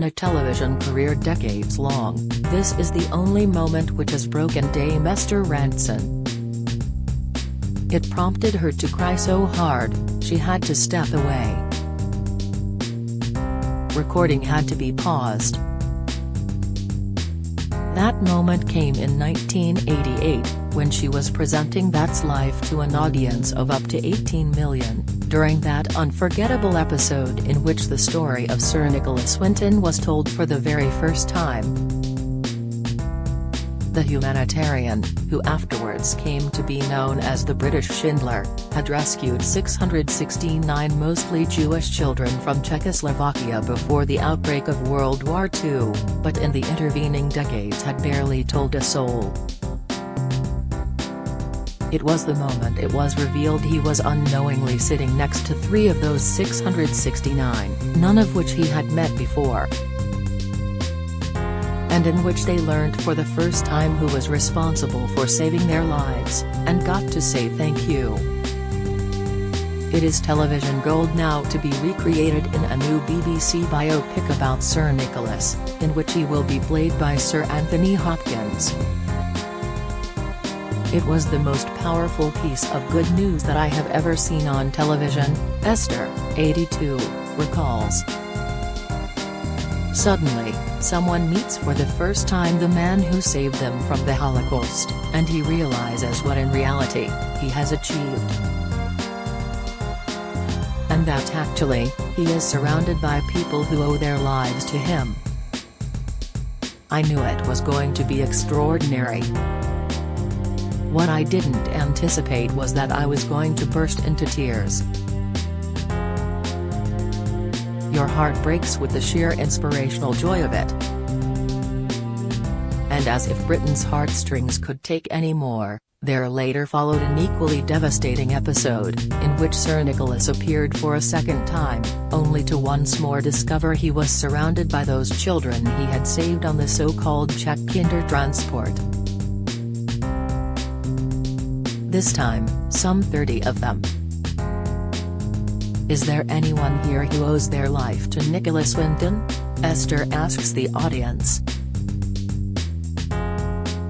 In a television career decades long, this is the only moment which has broken Dame Esther Rantzen. It prompted her to cry so hard, she had to step away. Recording had to be paused. That moment came in 1988, when she was presenting That's Life to an audience of up to 18 million, during that unforgettable episode in which the story of Sir Nicholas Winton was told for the very first time. The humanitarian, who afterwards came to be known as the British Schindler, had rescued 669 mostly Jewish children from Czechoslovakia before the outbreak of World War II, but in the intervening decades had barely told a soul. It was the moment it was revealed he was unknowingly sitting next to 3 of those 669, none of which he had met before, and in which they learned for the first time who was responsible for saving their lives, and got to say thank you. It is television gold now to be recreated in a new BBC biopic about Sir Nicholas, in which he will be played by Sir Anthony Hopkins. It was the most powerful piece of good news that I have ever seen on television, Esther, 82, recalls. Suddenly, someone meets for the first time the man who saved them from the Holocaust, and he realizes what in reality, he has achieved. And that actually, he is surrounded by people who owe their lives to him. I knew it was going to be extraordinary. What I didn't anticipate was that I was going to burst into tears. Your heart breaks with the sheer inspirational joy of it. And as if Britain's heartstrings could take any more, there later followed an equally devastating episode, in which Sir Nicholas appeared for a second time, only to once more discover he was surrounded by those children he had saved on the so-called Czech Kindertransport. This time, some 30 of them. Is there anyone here who owes their life to Nicholas Winton? Esther asks the audience.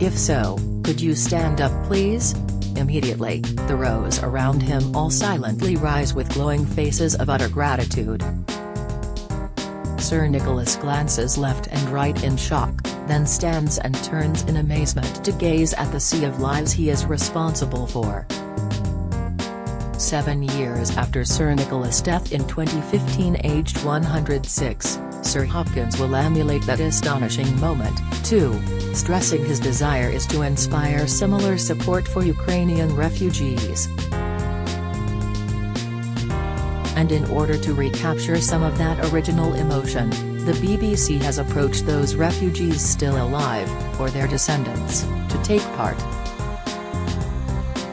If so, could you stand up please? Immediately, the rows around him all silently rise with glowing faces of utter gratitude. Sir Nicholas glances left and right in shock, then stands and turns in amazement to gaze at the sea of lives he is responsible for. 7 years after Sir Nicholas' death in 2015 aged 106, Sir Hopkins will emulate that astonishing moment, too, stressing his desire is to inspire similar support for Ukrainian refugees. And in order to recapture some of that original emotion, the BBC has approached those refugees still alive, or their descendants, to take part.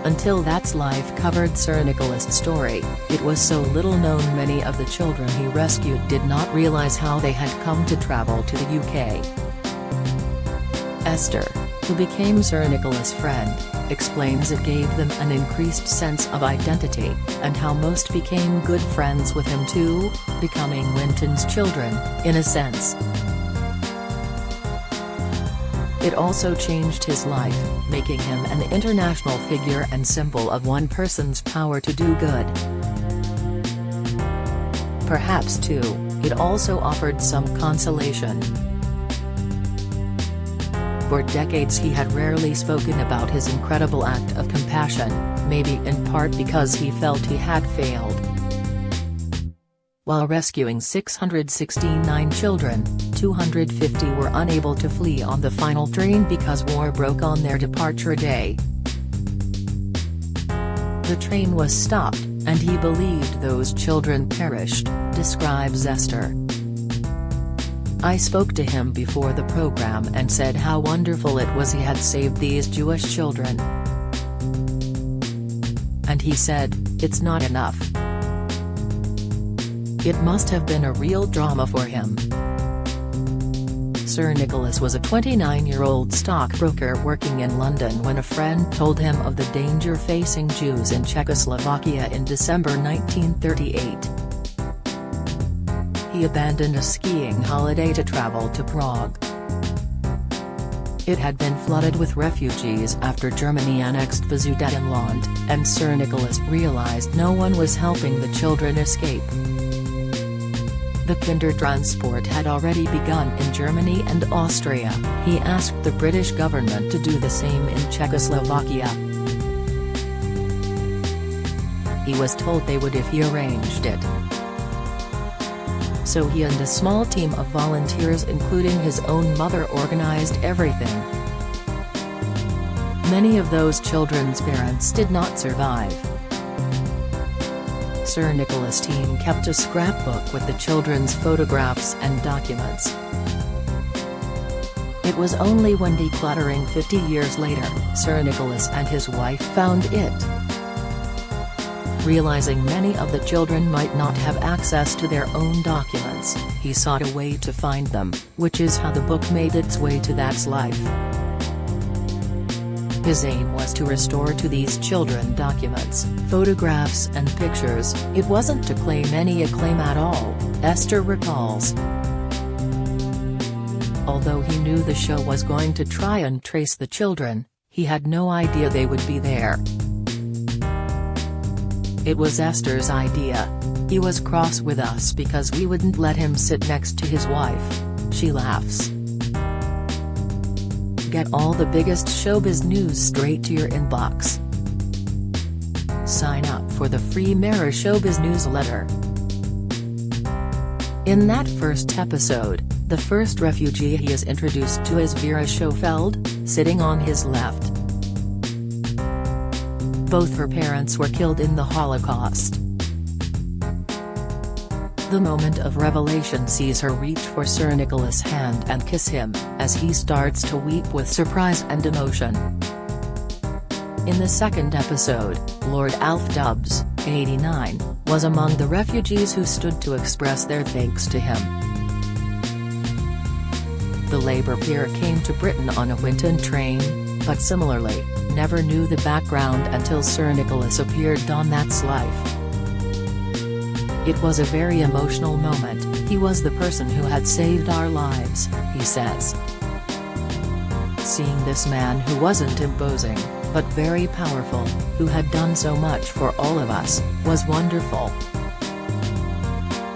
Until That's Life covered Sir Nicholas' story, it was so little known many of the children he rescued did not realise how they had come to travel to the UK. Esther, who became Sir Nicholas' friend, explains it gave them an increased sense of identity, and how most became good friends with him too, becoming Winton's children, in a sense. It also changed his life, making him an international figure and symbol of one person's power to do good. Perhaps too, it also offered some consolation. For decades he had rarely spoken about his incredible act of compassion, maybe in part because he felt he had failed. While rescuing 669 children, 250 were unable to flee on the final train because war broke on their departure day. The train was stopped, and he believed those children perished, describes Esther. I spoke to him before the program and said how wonderful it was he had saved these Jewish children. And he said, it's not enough. It must have been a real drama for him. Sir Nicholas was a 29-year-old stockbroker working in London when a friend told him of the danger facing Jews in Czechoslovakia in December 1938. he abandoned a skiing holiday to travel to Prague. It had been flooded with refugees after Germany annexed the Sudetenland, and Sir Nicholas realized no one was helping the children escape. The Kindertransport had already begun in Germany and Austria. He asked the British government to do the same in Czechoslovakia. He was told they would if he arranged it. So he and a small team of volunteers including his own mother organized everything. Many of those children's parents did not survive. Sir Nicholas' team kept a scrapbook with the children's photographs and documents. It was only when decluttering 50 years later, Sir Nicholas and his wife found it. Realizing many of the children might not have access to their own documents, he sought a way to find them, which is how the book made its way to that's life. His aim was to restore to these children documents, photographs and pictures. It wasn't to claim any acclaim at all, Esther recalls. Although he knew the show was going to try and trace the children, he had no idea they would be there. It was Esther's idea. He was cross with us because we wouldn't let him sit next to his wife. She laughs. Get all the biggest showbiz news straight to your inbox. Sign up for the free Mirror Showbiz newsletter. In that first episode, the first refugee he is introduced to is Vera Schofeld, sitting on his left. Both her parents were killed in the Holocaust. The moment of revelation sees her reach for Sir Nicholas' hand and kiss him, as he starts to weep with surprise and emotion. In the second episode, Lord Alf Dubs, 89, was among the refugees who stood to express their thanks to him. The Labour peer came to Britain on a Winton train, but similarly, never knew the background until Sir Nicholas appeared on That's Life. It was a very emotional moment. He was the person who had saved our lives, he says. Seeing this man who wasn't imposing, but very powerful, who had done so much for all of us, was wonderful.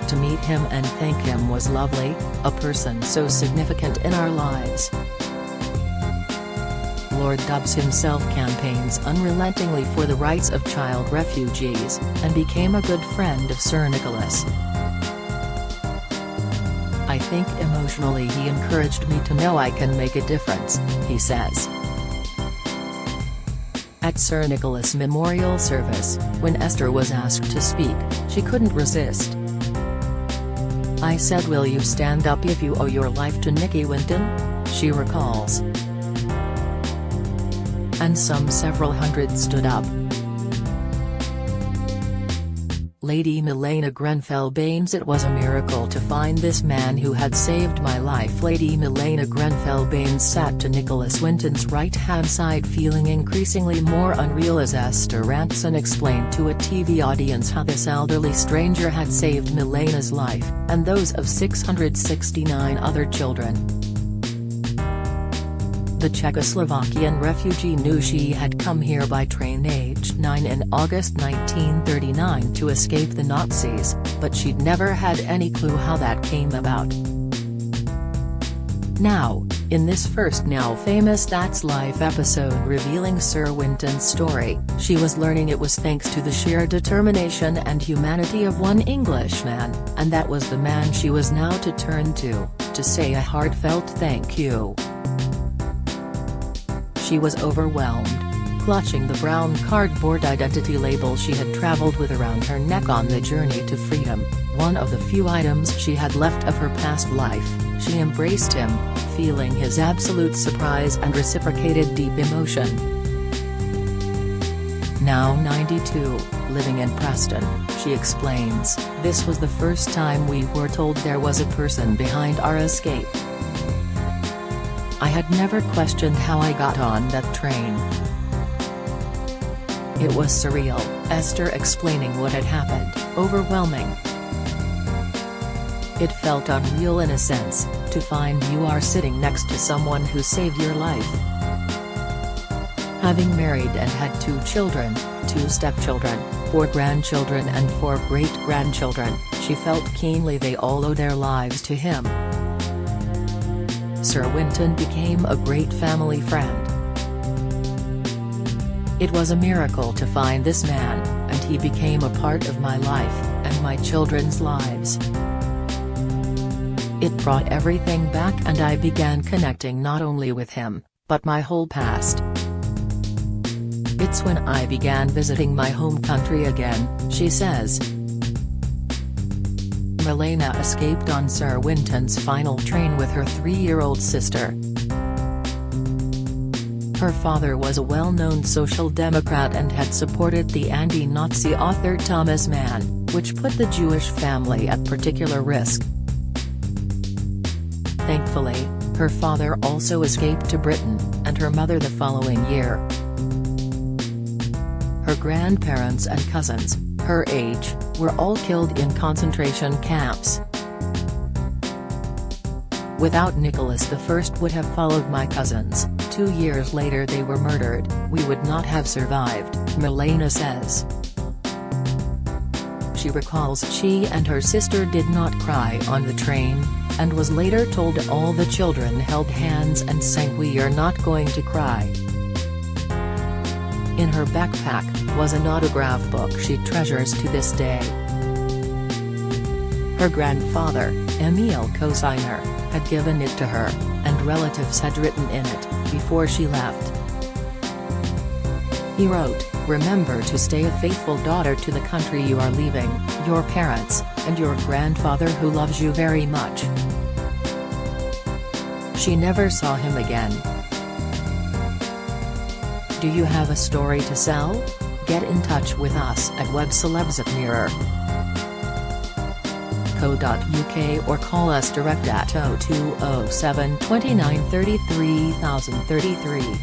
To meet him and thank him was lovely, a person so significant in our lives. Lord Dubs himself campaigns unrelentingly for the rights of child refugees, and became a good friend of Sir Nicholas. I think emotionally he encouraged me to know I can make a difference, he says. At Sir Nicholas' memorial service, when Esther was asked to speak, she couldn't resist. I said, "Will you stand up if you owe your life to Nicky Winton?" she recalls. And several hundred stood up. Lady Milena Grenfell Baines: It was a miracle to find this man who had saved my life. Lady Milena Grenfell Baines sat to Nicholas Winton's right-hand side, feeling increasingly more unreal as Esther Rantzen explained to a TV audience how this elderly stranger had saved Milena's life, and those of 669 other children. The Czechoslovakian refugee knew she had come here by train aged 9 in August 1939 to escape the Nazis, but she'd never had any clue how that came about. Now, in this first now famous That's Life episode revealing Sir Winton's story, she was learning it was thanks to the sheer determination and humanity of one Englishman, and that was the man she was now to turn to say a heartfelt thank you. She was overwhelmed, clutching the brown cardboard identity label she had traveled with around her neck on the journey to freedom, one of the few items she had left of her past life. She embraced him, feeling his absolute surprise and reciprocated deep emotion. Now 92, living in Preston, she explains, "This was the first time we were told there was a person behind our escape. I had never questioned how I got on that train. It was surreal," Esther explaining what had happened, "overwhelming. It felt unreal in a sense, to find you are sitting next to someone who saved your life. Having married and had 2 children, 2 stepchildren, 4 grandchildren and 4 great-grandchildren, she felt keenly they all owe their lives to him. Sir Winton became a great family friend. It was a miracle to find this man, and he became a part of my life, and my children's lives. It brought everything back and I began connecting not only with him, but my whole past. It's when I began visiting my home country again, she says. Milena escaped on Sir Winton's final train with her 3-year-old sister. Her father was a well-known social democrat and had supported the anti-Nazi author Thomas Mann, which put the Jewish family at particular risk. Thankfully, her father also escaped to Britain, and her mother the following year. Her grandparents and cousins, her age, were all killed in concentration camps. Without Nicholas I would have followed my cousins, 2 years later they were murdered, we would not have survived, Milena says. She recalls she and her sister did not cry on the train, and was later told all the children held hands and sang "We are not going to cry." In her backpack, was an autograph book she treasures to this day. Her grandfather, Emil Cosiner, had given it to her, and relatives had written in it, before she left. He wrote, "Remember to stay a faithful daughter to the country you are leaving, your parents, and your grandfather who loves you very much." She never saw him again. Do you have a story to sell? Get in touch with us at webcelebs@mirror.co.uk or call us direct at 0207 29 33 033.